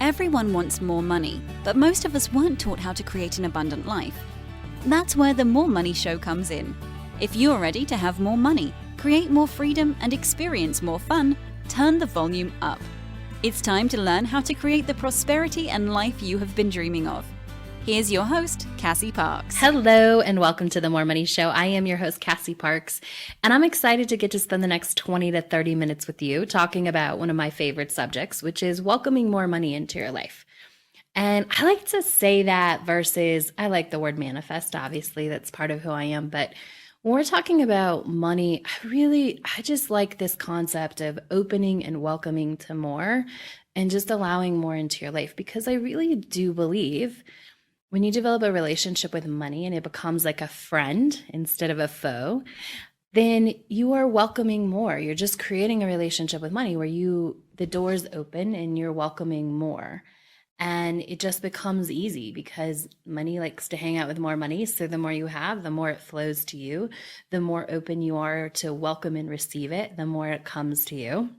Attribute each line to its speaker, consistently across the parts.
Speaker 1: Everyone wants more money, but most of us weren't taught how to create an abundant life. That's where the More Money Show comes in. If you're ready to have more money, create more freedom, and experience more fun, turn the volume up. It's time to learn how to create the prosperity and life you have been dreaming of. Here's your host, Cassie Parks.
Speaker 2: Hello and welcome to the More Money Show. I am your host, Cassie Parks, and I'm excited to get to spend the next 20 to 30 minutes with you talking about one of my favorite subjects, which is welcoming more money into your life. And I like to say that versus, I like the word manifest, obviously, that's part of who I am, but when we're talking about money, I just like this concept of opening and welcoming to more and just allowing more into your life, because I really do believe when you develop a relationship with money and it becomes like a friend instead of a foe, then you are welcoming more. You're just creating a relationship with money where the doors open and you're welcoming more. And it just becomes easy because money likes to hang out with more money. So the more you have, the more it flows to you. The more open you are to welcome and receive it, the more it comes to you.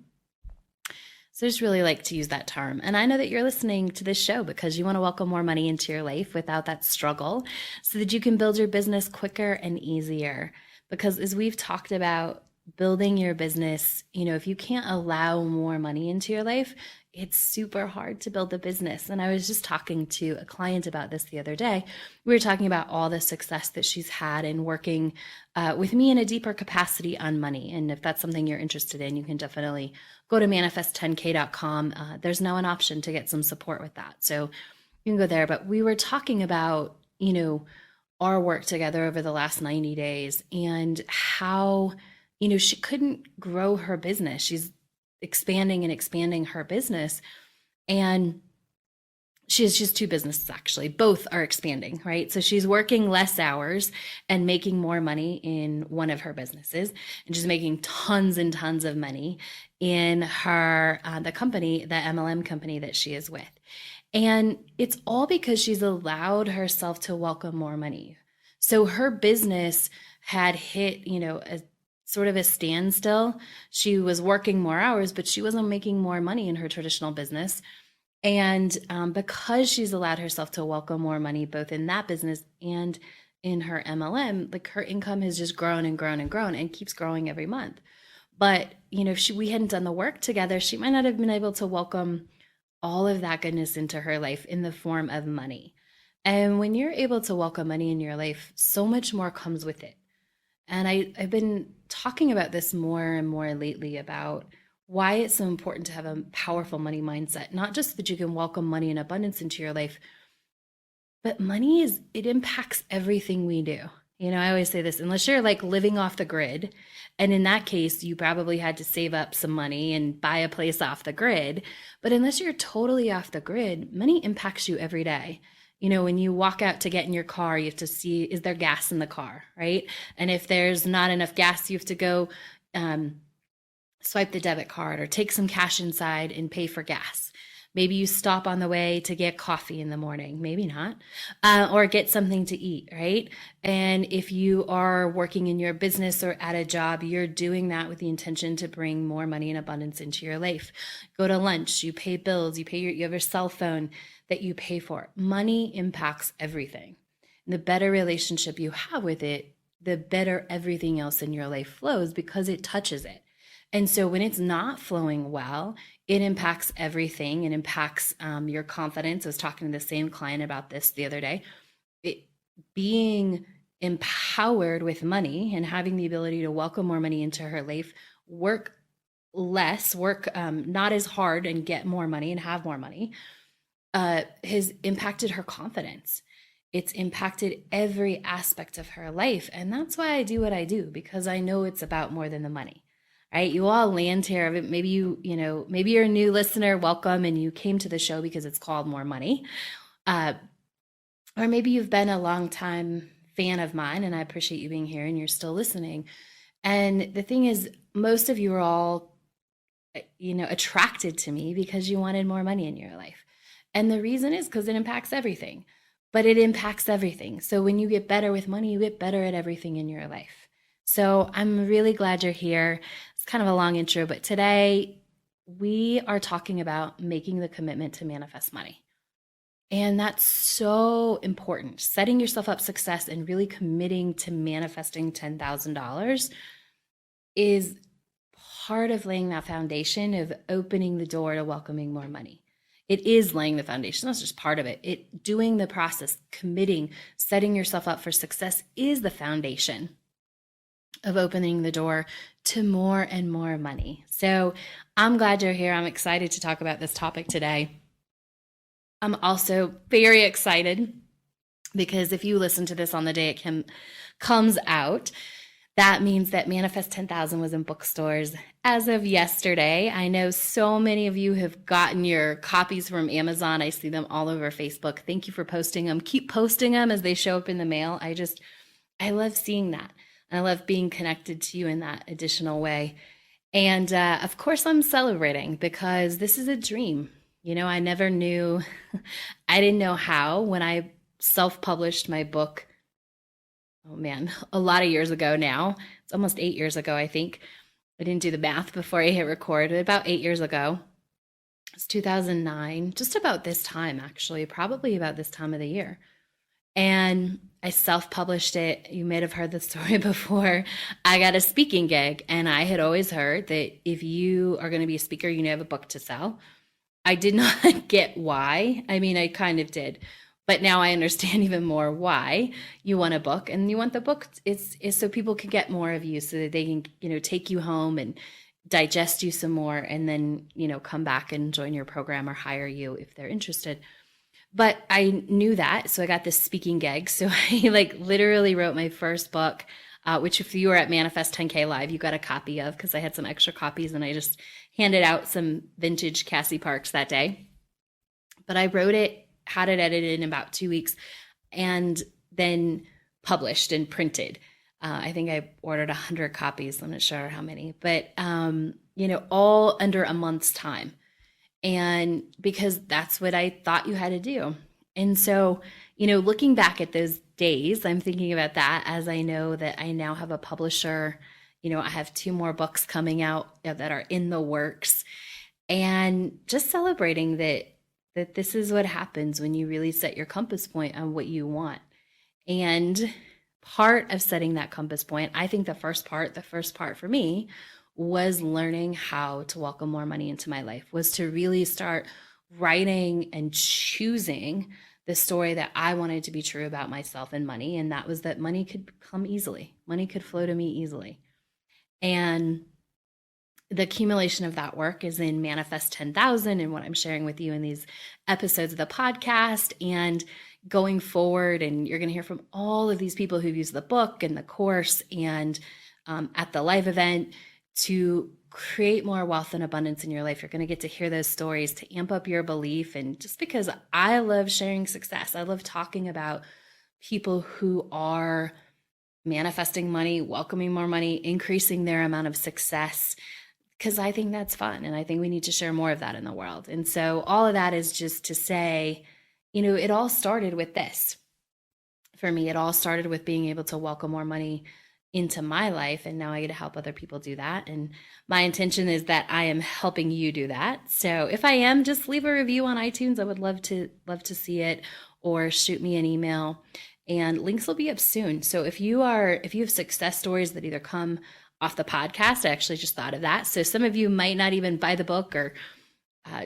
Speaker 2: So I just really like to use that term. And I know that you're listening to this show because you want to welcome more money into your life without that struggle so that you can build your business quicker and easier. Because as we've talked about building your business, if you can't allow more money into your life, it's super hard to build a business. And I was just talking to a client about this the other day. We were talking about all the success that she's had in working with me in a deeper capacity on money. And if that's something you're interested in, you can definitely go to manifest10k.com. There's now an option to get some support with that. So you can go there. But we were talking about, our work together over the last 90 days and how, she couldn't grow her business. She's expanding her business. And she has just two businesses, actually. Both are expanding, right? So she's working less hours and making more money in one of her businesses. And she's making tons and tons of money in her, the company, the MLM company that she is with. And it's all because she's allowed herself to welcome more money. So her business had hit, a sort of a standstill. She was working more hours, but she wasn't making more money in her traditional business. And because she's allowed herself to welcome more money, both in that business and in her MLM, like her income has just grown and grown and grown and keeps growing every month. But, if we hadn't done the work together, she might not have been able to welcome all of that goodness into her life in the form of money. And when you're able to welcome money in your life, so much more comes with it. And I've been talking about this more and more lately about why it's so important to have a powerful money mindset, not just that you can welcome money and abundance into your life, but it impacts everything we do. I always say this, unless you're like living off the grid, and in that case, you probably had to save up some money and buy a place off the grid. But unless you're totally off the grid, money impacts you every day. When you walk out to get in your car, you have to see, is there gas in the car, right? And if there's not enough gas, you have to go swipe the debit card or take some cash inside and pay for gas. Maybe you stop on the way to get coffee in the morning, maybe not, or get something to eat, right? And if you are working in your business or at a job, you're doing that with the intention to bring more money and abundance into your life. Go to lunch, you pay bills, you have your cell phone that you pay for. Money impacts everything. And the better relationship you have with it, the better everything else in your life flows because it touches it. And so when it's not flowing well, it impacts everything. It impacts your confidence. I was talking to the same client about this the other day. Being empowered with money and having the ability to welcome more money into her life, work not as hard and get more money and have more money, has impacted her confidence. It's impacted every aspect of her life. And that's why I do what I do, because I know it's about more than the money. Right? You all land here. Maybe maybe you're a new listener, welcome, and you came to the show because it's called More Money. Or maybe you've been a long time fan of mine and I appreciate you being here and you're still listening. And the thing is, most of you are all, attracted to me because you wanted more money in your life. And the reason is because it impacts everything, but it impacts everything. So when you get better with money, you get better at everything in your life. So I'm really glad you're here. It's kind of a long intro, but today we are talking about making the commitment to manifest money. And that's so important. Setting yourself up success and really committing to manifesting $10,000 is part of laying that foundation of opening the door to welcoming more money. It is laying the foundation. That's just part of it. Doing the process, committing, setting yourself up for success is the foundation of opening the door to more and more money. So I'm glad you're here. I'm excited to talk about this topic today. I'm also very excited because if you listen to this on the day it comes out, that means that Manifest 10,000 was in bookstores as of yesterday. I know so many of you have gotten your copies from Amazon. I see them all over Facebook. Thank you for posting them. Keep posting them as they show up in the mail. I love seeing that. And I love being connected to you in that additional way. And of course, I'm celebrating because this is a dream. You know, I never knew, I didn't know how when I self-published my book. Oh man, a lot of years ago now. It's almost 8 years ago, I think. I didn't do the math before I hit record, but about 8 years ago. It's 2009, just about this time, actually, probably about this time of the year. And I self-published it. You may have heard the story before. I got a speaking gig, and I had always heard that if you are going to be a speaker, you have a book to sell. I did not get why. I mean, I kind of did. But now I understand even more why you want a book, and you want the book is so people can get more of you, so that they can, take you home and digest you some more, and then, come back and join your program or hire you if they're interested. But I knew that, so I got this speaking gig. So I literally wrote my first book, which if you were at Manifest 10K Live, you got a copy of, because I had some extra copies and I just handed out some vintage Cassie Parks that day. But I wrote it, had it edited in about 2 weeks, and then published and printed. I think I ordered 100 copies. I'm not sure how many, but, all under a month's time. And because that's what I thought you had to do. And so, looking back at those days, I'm thinking about that as I know that I now have a publisher. I have 2 more books coming out that are in the works, and just celebrating that this is what happens when you really set your compass point on what you want. And part of setting that compass point, I think the first part for me was learning how to welcome more money into my life, was to really start writing and choosing the story that I wanted to be true about myself and money. And that was that money could come easily. Money could flow to me easily. And the accumulation of that work is in Manifest 10,000 and what I'm sharing with you in these episodes of the podcast and going forward. And you're going to hear from all of these people who've used the book and the course and at the live event to create more wealth and abundance in your life. You're going to get to hear those stories to amp up your belief. And just because I love sharing success, I love talking about people who are manifesting money, welcoming more money, increasing their amount of success, because I think that's fun. And I think we need to share more of that in the world. And so all of that is just to say, it all started with this. For me, it all started with being able to welcome more money into my life. And now I get to help other people do that. And my intention is that I am helping you do that. So if I am, just leave a review on iTunes. I would love to see it, or shoot me an email, and links will be up soon. So if you have success stories that either come off the podcast, I actually just thought of that. So some of you might not even buy the book or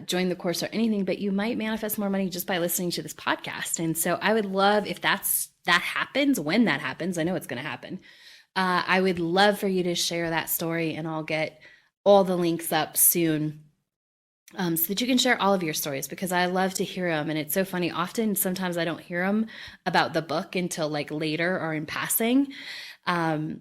Speaker 2: join the course or anything, but you might manifest more money just by listening to this podcast. And so I would love if that happens, when that happens, I know it's going to happen. I would love for you to share that story, and I'll get all the links up soon so that you can share all of your stories, because I love to hear them. And it's so funny. Sometimes I don't hear them about the book until later or in passing. Or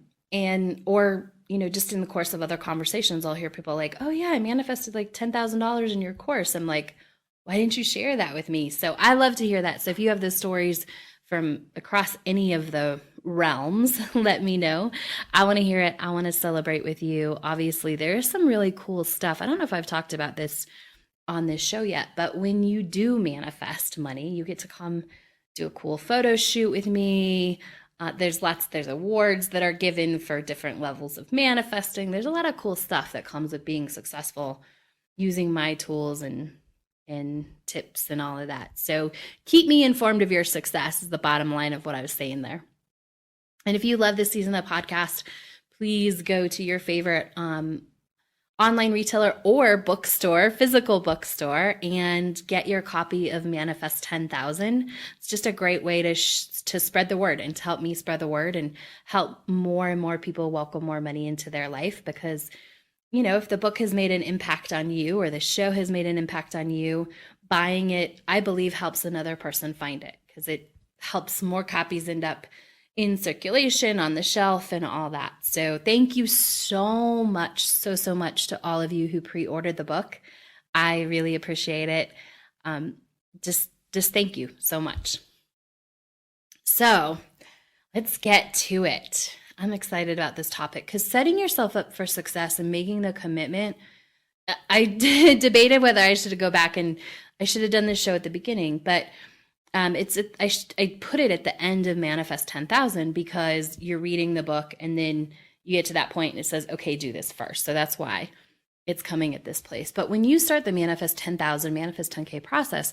Speaker 2: just in the course of other conversations, I'll hear people oh yeah, I manifested $10,000 in your course. I'm like, why didn't you share that with me? So I love to hear that. So if you have those stories from across any of the realms, let me know. I want to hear it. I want to celebrate with you. Obviously, there's some really cool stuff. I don't know if I've talked about this on this show yet, but when you do manifest money, you get to come do a cool photo shoot with me. There's awards that are given for different levels of manifesting. There's a lot of cool stuff that comes with being successful using my tools and tips and all of that. So keep me informed of your success is the bottom line of what I was saying there. And if you love this season of the podcast, please go to your favorite online retailer or bookstore, physical bookstore, and get your copy of Manifest 10,000. It's just a great way to spread the word and to help me spread the word and help more and more people welcome more money into their life. Because, you know, if the book has made an impact on you or the show has made an impact on you, buying it, I believe, helps another person find it because it helps more copies end up in circulation, on the shelf, and all that. So thank you so much, so much to all of you who pre-ordered the book. I really appreciate it. Just thank you so much. So let's get to it. I'm excited about this topic because setting yourself up for success and making the commitment, I debated whether I should go back and I should have done this show at the beginning, but I put it at the end of Manifest 10,000 because you're reading the book and then you get to that point and it says, okay, do this first. So that's why it's coming at this place. But when you start the Manifest 10,000, Manifest 10K process,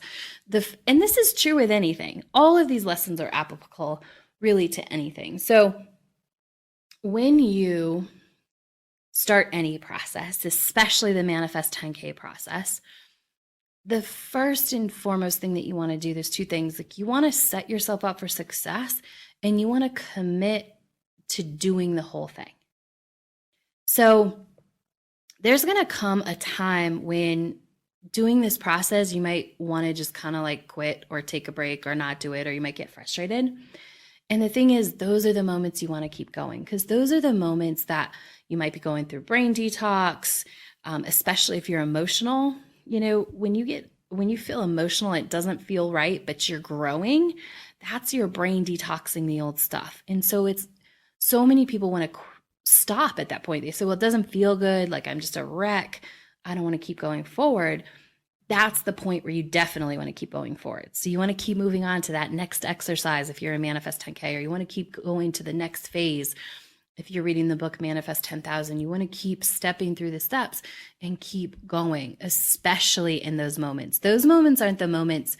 Speaker 2: and this is true with anything, all of these lessons are applicable really to anything. So when you start any process, especially the Manifest 10K process, the first and foremost thing that you want to do, there's two things. Like you want to set yourself up for success and you want to commit to doing the whole thing. So there's going to come a time when doing this process, you might want to just kind of like quit or take a break or not do it, or you might get frustrated. And the thing is, those are the moments you want to keep going because those are the moments that you might be going through brain detox, especially if you're emotional. You know, when you feel emotional, it doesn't feel right, but you're growing, that's your brain detoxing the old stuff. And so so many people want to stop at that point. They say, well, it doesn't feel good. Like I'm just a wreck. I don't want to keep going forward. That's the point where you definitely want to keep going forward. So you want to keep moving on to that next exercise if you're in Manifest 10K, or you want to keep going to the next phase. If you're reading the book Manifest 10,000, you want to keep stepping through the steps and keep going, especially in those moments. Those moments aren't the moments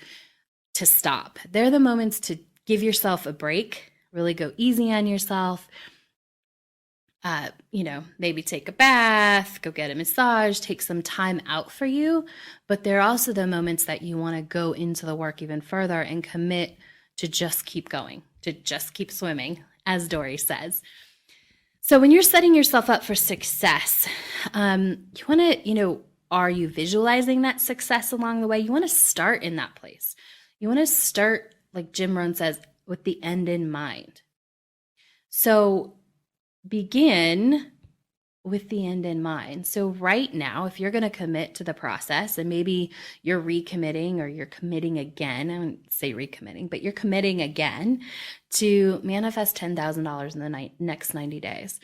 Speaker 2: to stop. They're the moments to give yourself a break, really go easy on yourself. Maybe take a bath, go get a massage, take some time out for you. But they're also the moments that you want to go into the work even further and commit to just keep going, to just keep swimming, as Dory says. So when you're setting yourself up for success, you want to, are you visualizing that success along the way? You want to start in that place. You want to start, like Jim Rohn says, with the end in mind. So begin with the end in mind. So right now, if you're going to commit to the process and maybe you're recommitting or you're committing again, I wouldn't say recommitting, but you're committing again to manifest $10,000 in the next 90 days.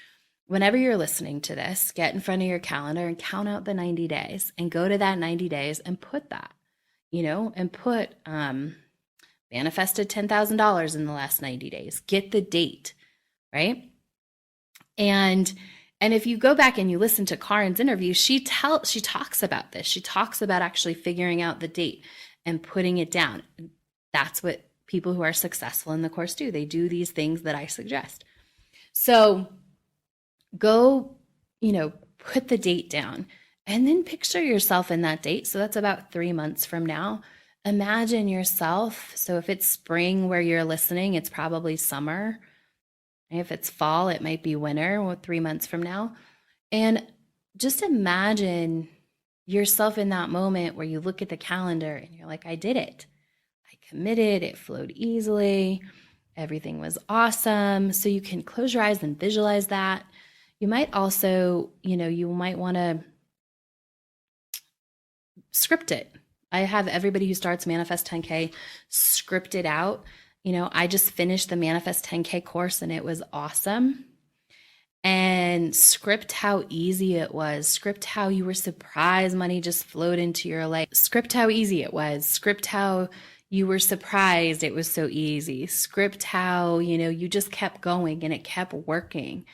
Speaker 2: Whenever you're listening to this, get in front of your calendar and count out the 90 days and go to that 90 days and put that, and put manifested $10,000 in the last 90 days. Get the date, right? And if you go back and you listen to Karen's interview, she talks about this. She talks about actually figuring out the date and putting it down. That's what people who are successful in the course do. They do these things that I suggest. So go, put the date down and then picture yourself in that date. So that's about 3 months from now. Imagine yourself. So if it's spring where you're listening, it's probably summer. If it's fall, it might be winter, 3 months from now. And just imagine yourself in that moment where you look at the calendar and you're like, I did it. I committed. It flowed easily. Everything was awesome. So you can close your eyes and visualize that. You might also, you might want to script it. I have everybody who starts Manifest 10K script it out. I just finished the Manifest 10K course and it was awesome. And script how easy it was. Script how you were surprised money just flowed into your life. Script how easy it was. Script how you were surprised it was so easy. Script how, you just kept going and it kept working.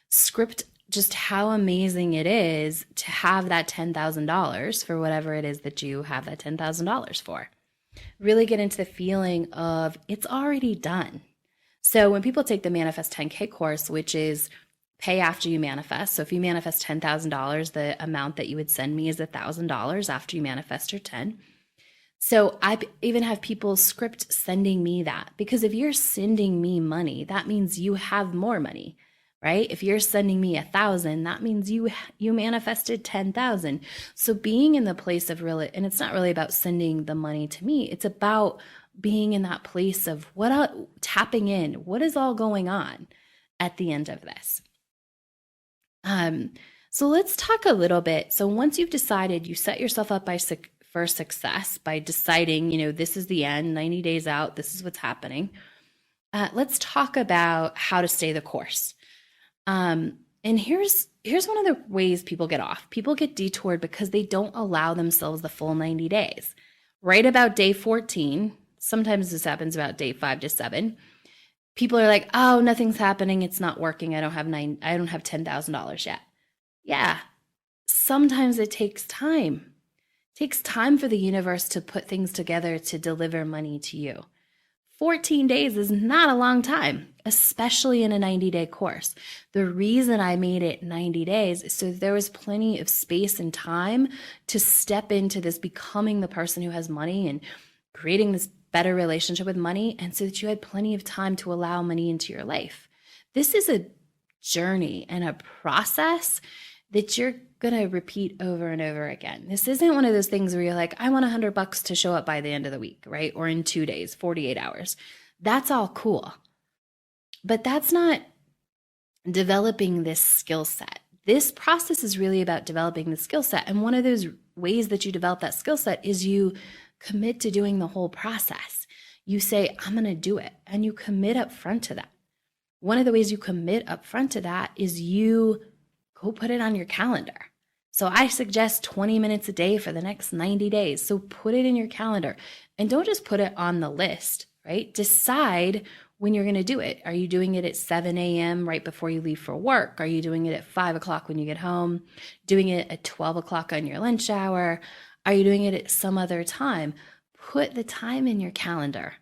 Speaker 2: Script just how amazing it is to have that $10,000 for whatever it is that you have that $10,000 for. Really get into the feeling of it's already done. So when people take the Manifest 10K course, which is pay after you manifest. So if you manifest $10,000, the amount that you would send me is $1,000 after you manifest your 10. So I even have people script sending me that, because if you're sending me money, that means you have more money, right? If you're sending me 1,000, that means you manifested 10,000. So being in the place of really, and it's not really about sending the money to me, it's about being in that place of tapping in, what is all going on at the end of this. So let's talk a little bit. So once you've decided, you set yourself up for success by deciding, this is the end, 90 days out, this is what's happening. Let's talk about how to stay the course. And here's one of the ways people get off. People get detoured because they don't allow themselves the full 90 days. Right about day 14, sometimes this happens about day 5 to 7, people are like, oh, nothing's happening. It's not working. I don't have $10,000 yet. Yeah. Sometimes it takes time. It takes time for the universe to put things together to deliver money to you. 14 days is not a long time, especially in a 90-day course. The reason I made it 90 days is so there was plenty of space and time to step into this becoming the person who has money and creating this better relationship with money, and so that you had plenty of time to allow money into your life. This is a journey and a process that you're going to repeat over and over again. This isn't one of those things where you're like, I want $100 to show up by the end of the week, right? Or in 2 days, 48 hours. That's all cool. But that's not developing this skill set. This process is really about developing the skill set. And one of those ways that you develop that skill set is you commit to doing the whole process. You say, I'm going to do it. And you commit up front to that. One of the ways you commit up front to that is you go put it on your calendar. So I suggest 20 minutes a day for the next 90 days. So put it in your calendar, and don't just put it on the list, right? Decide when you're going to do it. Are you doing it at 7 a.m. right before you leave for work? Are you doing it at 5 o'clock when you get home? Doing it at 12 o'clock on your lunch hour? Are you doing it at some other time? Put the time in your calendar,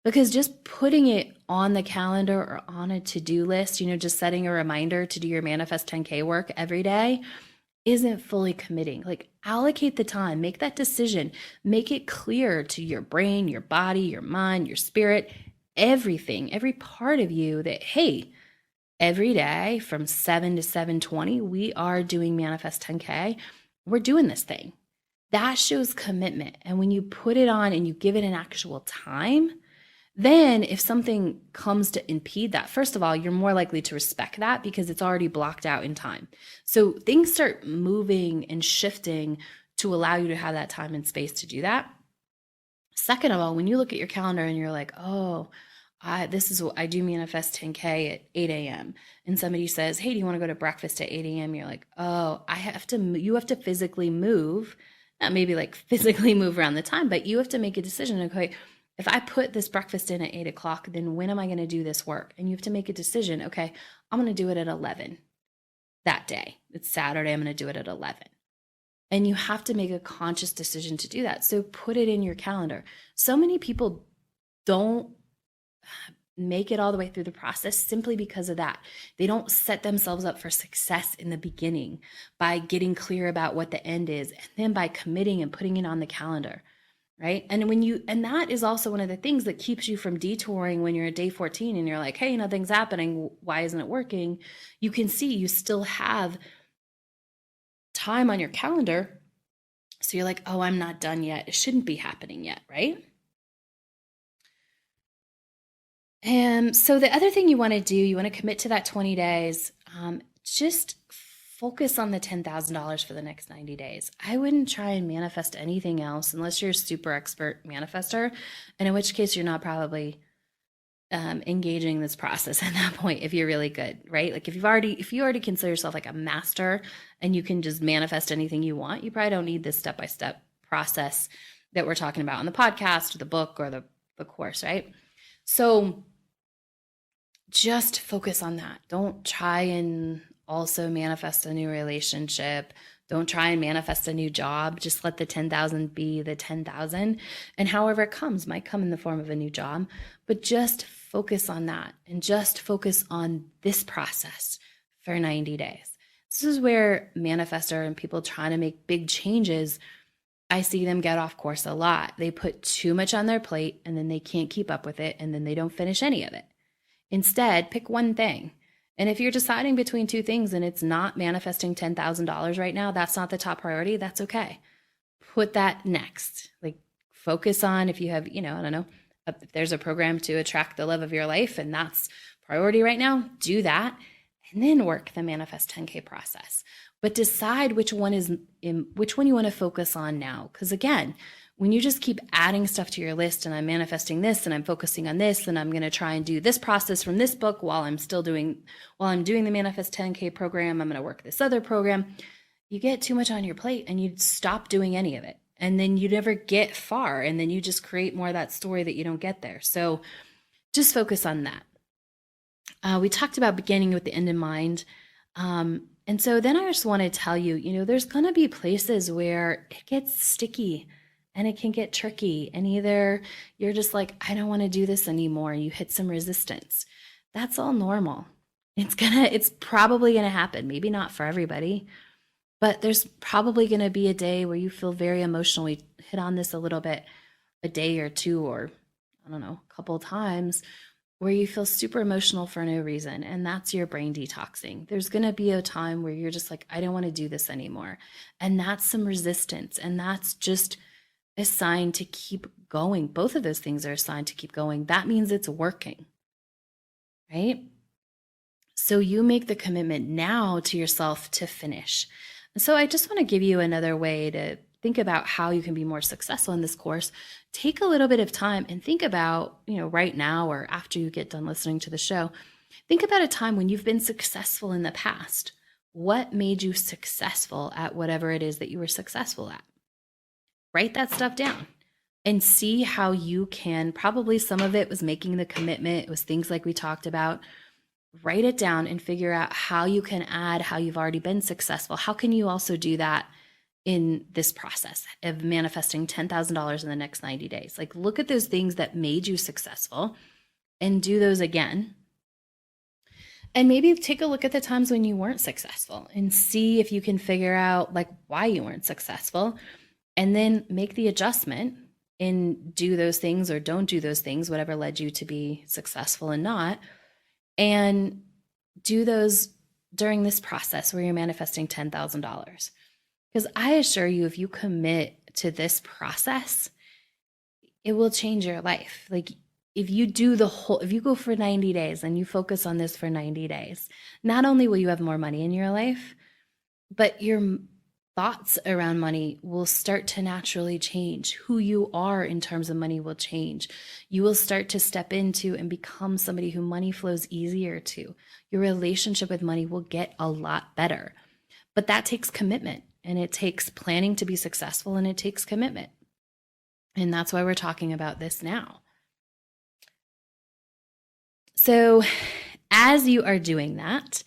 Speaker 2: because just putting it on the calendar or on a to-do list, just setting a reminder to do your Manifest 10K work every day isn't fully committing. Like, allocate the time, make that decision, make it clear to your brain, your body, your mind, your spirit, everything, every part of you that, hey, every day from 7 to 7:20, we are doing Manifest 10K. We're doing this thing. That shows commitment. And when you put it on and you give it an actual time, then if something comes to impede that, first of all, you're more likely to respect that because it's already blocked out in time. So things start moving and shifting to allow you to have that time and space to do that. Second of all, when you look at your calendar and you're like, oh, this is what I do, Manifest 10K at 8 a.m. And somebody says, hey, do you want to go to breakfast at 8 a.m.? You're like, oh, you have to physically move, not maybe like physically move around the time, but you have to make a decision. Okay, if I put this breakfast in at 8 o'clock, then when am I going to do this work? And you have to make a decision. Okay, I'm going to do it at 11 that day. It's Saturday. I'm going to do it at 11. And you have to make a conscious decision to do that. So put it in your calendar. So many people don't make it all the way through the process simply because of that. They don't set themselves up for success in the beginning by getting clear about what the end is, and then by committing and putting it on the calendar. Right. And that is also one of the things that keeps you from detouring when you're at day 14 and you're like, hey, nothing's happening. Why isn't it working? You can see you still have time on your calendar. So you're like, oh, I'm not done yet. It shouldn't be happening yet. Right. And so the other thing you want to do, you want to commit to that 20 days. Just focus on the $10,000 for the next 90 days. I wouldn't try and manifest anything else unless you're a super expert manifester, and in which case you're not probably engaging this process at that point if you're really good, right? Like if you already consider yourself like a master and you can just manifest anything you want, you probably don't need this step-by-step process that we're talking about on the podcast or the book or the course, right? So just focus on that. Don't try and also manifest a new relationship. Don't try and manifest a new job. Just let the 10,000 be the 10,000. And however it comes, might come in the form of a new job, but just focus on that and just focus on this process for 90 days. This is where manifestor and people trying to make big changes, I see them get off course a lot. They put too much on their plate and then they can't keep up with it and then they don't finish any of it. Instead, pick one thing. And if you're deciding between two things and it's not manifesting $10,000 right now, that's not the top priority, that's okay. Put that next. Like focus on if you have, I don't know, if there's a program to attract the love of your life and that's priority right now, do that. And then work the manifest 10K process. But decide which one you want to focus on now. Because again, when you just keep adding stuff to your list and I'm manifesting this and I'm focusing on this and I'm going to try and do this process from this book while I'm doing the manifest 10K program, I'm going to work this other program. You get too much on your plate and you stop doing any of it. And then you never get far. And then you just create more of that story that you don't get there. So just focus on that. We talked about beginning with the end in mind. And so then I just want to tell you, there's going to be places where it gets sticky and it can get tricky. And either you're just like, I don't want to do this anymore. You hit some resistance. That's all normal. It's probably going to happen. Maybe not for everybody, but there's probably going to be a day where you feel very emotional. We hit on this a little bit, a day or two, or I don't know, a couple of times where you feel super emotional for no reason. And that's your brain detoxing. There's going to be a time where you're just like, I don't want to do this anymore. And that's some resistance. And that's just a sign to keep going. Both of those things are a sign to keep going. That means it's working, right? So you make the commitment now to yourself to finish. And so I just want to give you another way to think about how you can be more successful in this course. Take a little bit of time and think about, right now or after you get done listening to the show, think about a time when you've been successful in the past. What made you successful at whatever it is that you were successful at? Write that stuff down and see how you can, probably some of it was making the commitment. It was things like we talked about. Write it down and figure out how you can add how you've already been successful. How can you also do that in this process of manifesting $10,000 in the next 90 days? Like, look at those things that made you successful and do those again. And maybe take a look at the times when you weren't successful and see if you can figure out like why you weren't successful, and then make the adjustment and do those things or don't do those things, whatever led you to be successful and not, and do those during this process where you're manifesting $10,000. Because I assure you, if you commit to this process, it will change your life. Like if you go for 90 days and you focus on this for 90 days, not only will you have more money in your life, but your thoughts around money will start to naturally change. Who you are in terms of money will change. You will start to step into and become somebody who money flows easier to. Your relationship with money will get a lot better. But that takes commitment, and it takes planning to be successful, and it takes commitment. And that's why we're talking about this now. So as you are doing that,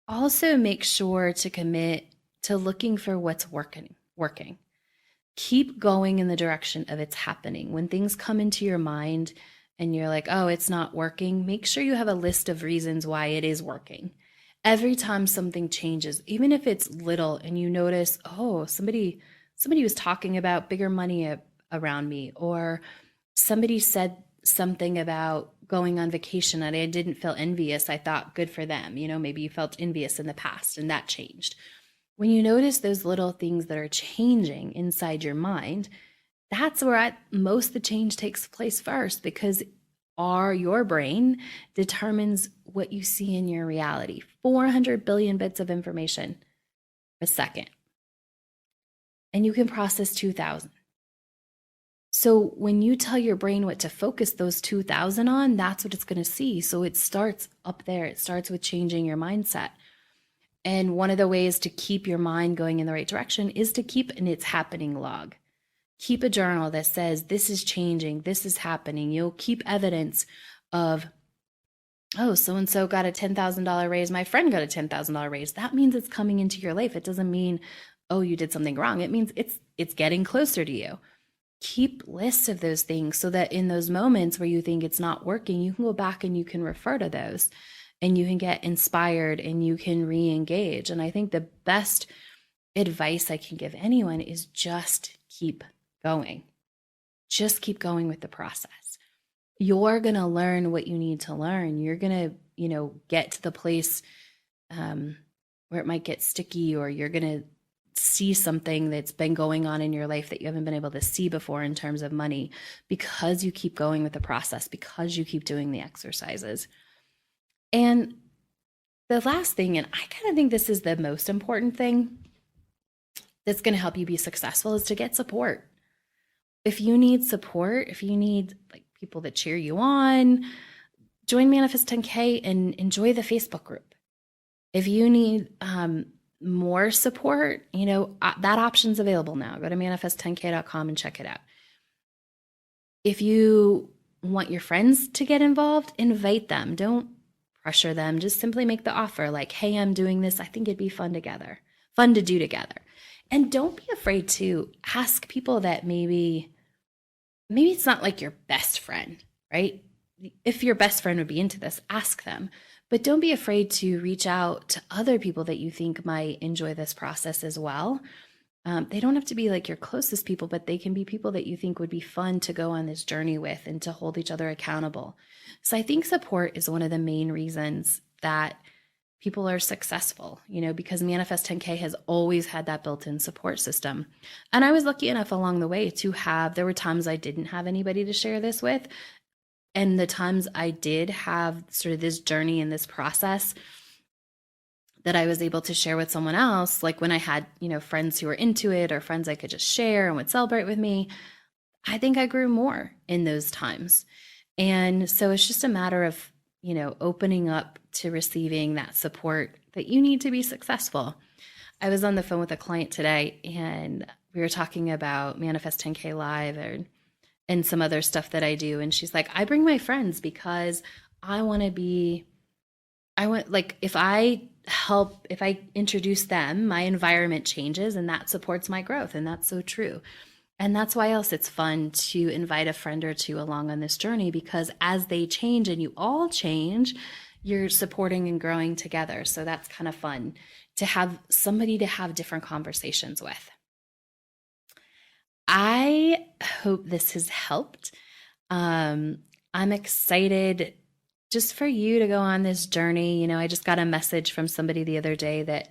Speaker 2: also make sure to commit to looking for what's working. Keep going in the direction of it's happening. When things come into your mind and you're like, oh, it's not working, make sure you have a list of reasons why it is working. Every time something changes, even if it's little, and you notice, oh, somebody was talking about bigger money around me, or somebody said something about going on vacation and I didn't feel envious. I thought good for them. Maybe you felt envious in the past and that changed. When you notice those little things that are changing inside your mind, that's where most of the change takes place first, because your brain determines what you see in your reality. 400 billion bits of information a second. And you can process 2,000. So when you tell your brain what to focus those 2,000 on, that's what it's going to see. So it starts up there. It starts with changing your mindset. And one of the ways to keep your mind going in the right direction is to keep an it's happening log. Keep a journal that says, this is changing, this is happening. You'll keep evidence of oh, so-and-so got a $10,000 raise. My friend got a $10,000 raise. That means it's coming into your life. It doesn't mean, oh, you did something wrong. It means it's getting closer to you. Keep lists of those things so that in those moments where you think it's not working, you can go back and you can refer to those and you can get inspired and you can re-engage. And I think the best advice I can give anyone is just keep going. Just keep going with the process. You're going to learn what you need to learn. You're going to, get to the place where it might get sticky, or you're going to see something that's been going on in your life that you haven't been able to see before in terms of money, because you keep going with the process, because you keep doing the exercises. And the last thing, and I kind of think this is the most important thing that's going to help you be successful, is to get support. If you need support, if you need people that cheer you on, join Manifest 10K and enjoy the Facebook group. If you need more support, that option's available now. Go to manifest10k.com and check it out. If you want your friends to get involved, invite them. Don't pressure them. Just simply make the offer like, hey, I'm doing this. I think it'd be fun to do together. And don't be afraid to ask people that maybe it's not like your best friend, right? If your best friend would be into this, ask them. But don't be afraid to reach out to other people that you think might enjoy this process as well. They don't have to be like your closest people, but they can be people that you think would be fun to go on this journey with and to hold each other accountable. So I think support is one of the main reasons that people are successful, because Manifest 10K has always had that built-in support system. And I was lucky enough along the way there were times I didn't have anybody to share this with. And the times I did have sort of this journey and this process that I was able to share with someone else, like when I had, friends who were into it or friends I could just share and would celebrate with me, I think I grew more in those times. And so it's just a matter of, opening up to receiving that support that you need to be successful. I was on the phone with a client today and we were talking about Manifest 10K Live and some other stuff that I do. And she's like, I bring my friends because if I introduce them, my environment changes and that supports my growth. And that's so true. And that's why else it's fun to invite a friend or two along on this journey, because as they change and you all change, you're supporting and growing together. So that's kind of fun to have somebody to have different conversations with. I hope this has helped. I'm excited just for you to go on this journey. I just got a message from somebody the other day that,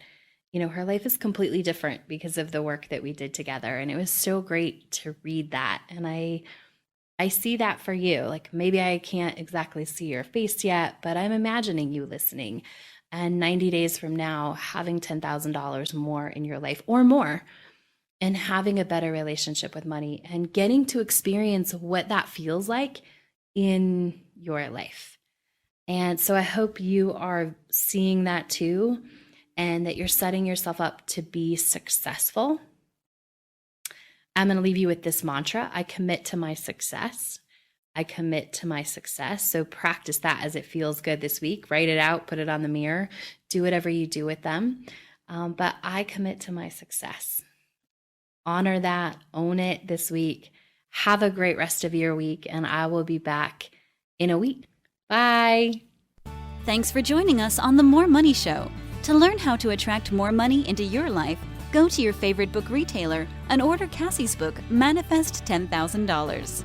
Speaker 2: her life is completely different because of the work that we did together. And it was so great to read that. And I see that for you. Like, maybe I can't exactly see your face yet, but I'm imagining you listening and 90 days from now having $10,000 more in your life or more, and having a better relationship with money and getting to experience what that feels like in your life. And so I hope you are seeing that too, and that you're setting yourself up to be successful. I'm going to leave you with this mantra: I commit to my success. I commit to my success. So practice that as it feels good this week. Write it out, put it on the mirror, do whatever you do with them. But I commit to my success. Honor that, own it this week. Have a great rest of your week, and I will be back in a week. Bye.
Speaker 1: Thanks for joining us on The More Money Show. To learn how to attract more money into your life, go to your favorite book retailer and order Cassie's book, Manifest $10,000.